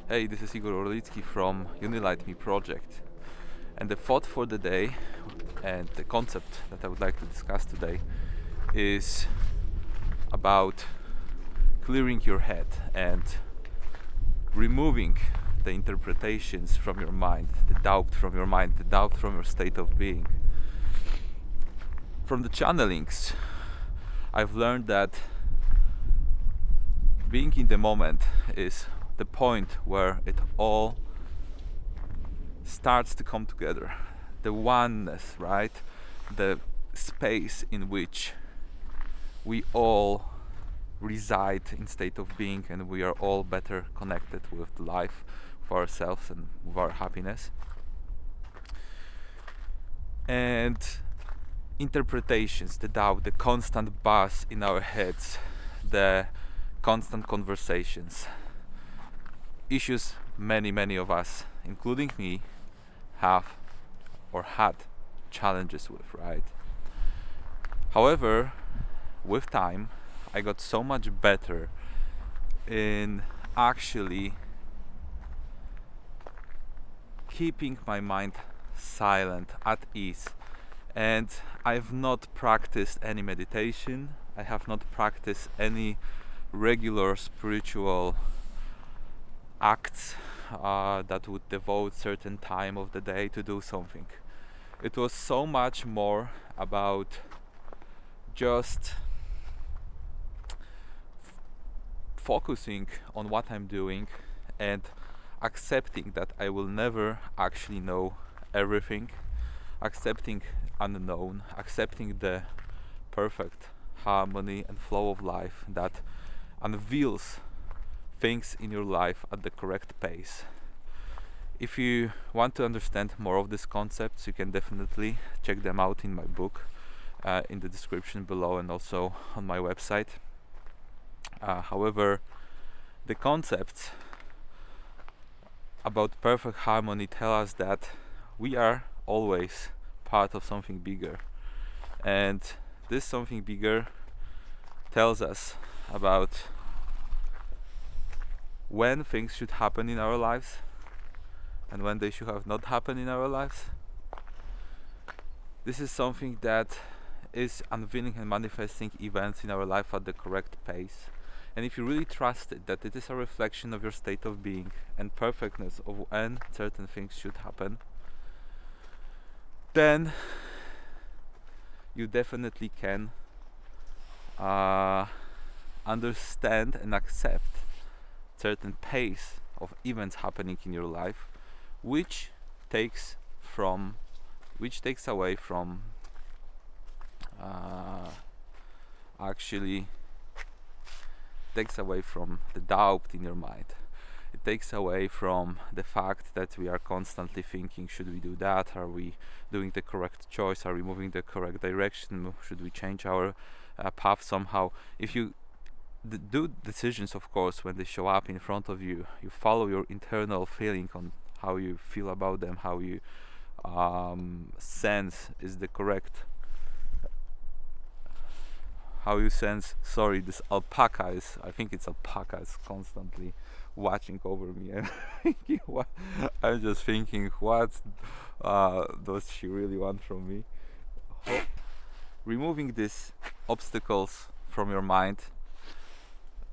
Hey, this is Igor Orlicki from enlightened project, and the thought for the day and the concept that I would like to discuss today is about clearing your head and removing the interpretations from your mind, the doubt from your mind, the doubt from your state of being. From the channelings, I've learned that being in the moment is the point where it all starts to come together. The oneness, right? The space in which we all reside in state of being, and we are all better connected with life, for ourselves, and with our happiness. And interpretations, the doubt, the constant buzz in our heads, the constant conversations, issues many of us, including me, have or had challenges with, right? However, with time, I got so much better in actually keeping my mind silent, at ease. And I've not practiced any meditation, I have not practiced any regular spiritual acts that would devote certain time of the day to do something. It was so much more about just focusing on what I'm doing and accepting that I will never actually know everything, accepting unknown, accepting the perfect harmony and flow of life that unveils things in your life at the correct pace. If you want to understand more of these concepts, you can definitely check them out in my book, in the description below, and also on my website. However, the concepts about perfect harmony tell us that we are always part of something bigger, and this something bigger tells us about when things should happen in our lives and when they should have not happened in our lives. This is something that is unveiling and manifesting events in our life at the correct pace. And if you really trust it, that it is a reflection of your state of being and perfectness of when certain things should happen, then you definitely can understand and accept certain pace of events happening in your life, which takes away from actually takes away from the doubt in your mind. It takes away from the fact that we are constantly thinking, should we do that? Are we doing the correct choice? Are we moving the correct direction? Should we change our path somehow? If you do decisions, of course, when they show up in front of you, you follow your internal feeling on how you feel about them, how you sense is the correct, how you sense, sorry, this alpaca is, I think it's alpaca, is constantly watching over me, and I'm just thinking, what does she really want from me? Removing these obstacles from your mind,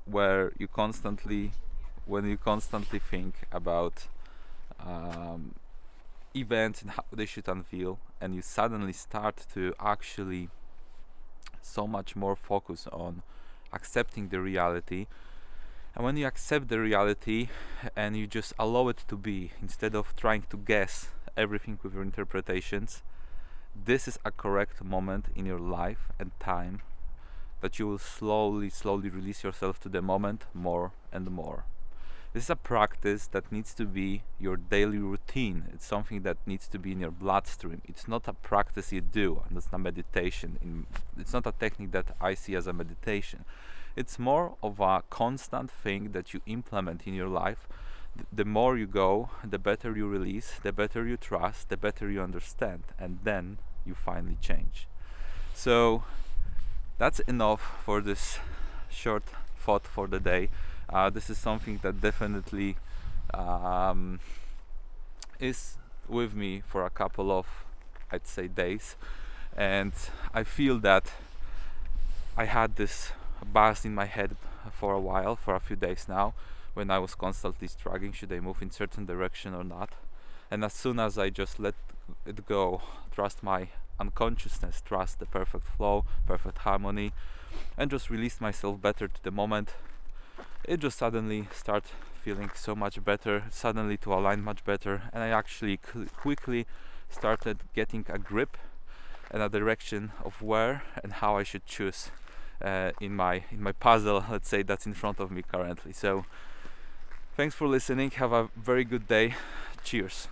when you constantly think about events and how they should unveil, and you suddenly start to actually so much more focus on accepting the reality. And when you accept the reality and you just allow it to be, instead of trying to guess everything with your interpretations, this is a correct moment in your life and time that you will slowly release yourself to the moment more and more. This is a practice that needs to be your daily routine. It's something that needs to be in your bloodstream. It's not a practice you do, and it's not meditation. It's not a technique that I see as a meditation. It's more of a constant thing that you implement in your life. The more you go, the better you release, the better you trust, the better you understand, and then you finally change. So that's enough for this short thought for the day. This is something that definitely is with me for a couple of, I'd say, days, and I feel that I had this buzz in my head for a while, for a few days now, when I was constantly struggling, should I move in certain direction or not. And as soon as I just let it go, trust my unconsciousness, trust the perfect flow, perfect harmony, and just release myself better to the moment, it just suddenly start feeling so much better, suddenly to align much better, and I actually quickly started getting a grip and a direction of where and how I should choose in my puzzle, let's say, that's in front of me currently. So thanks for listening, have a very good day, cheers.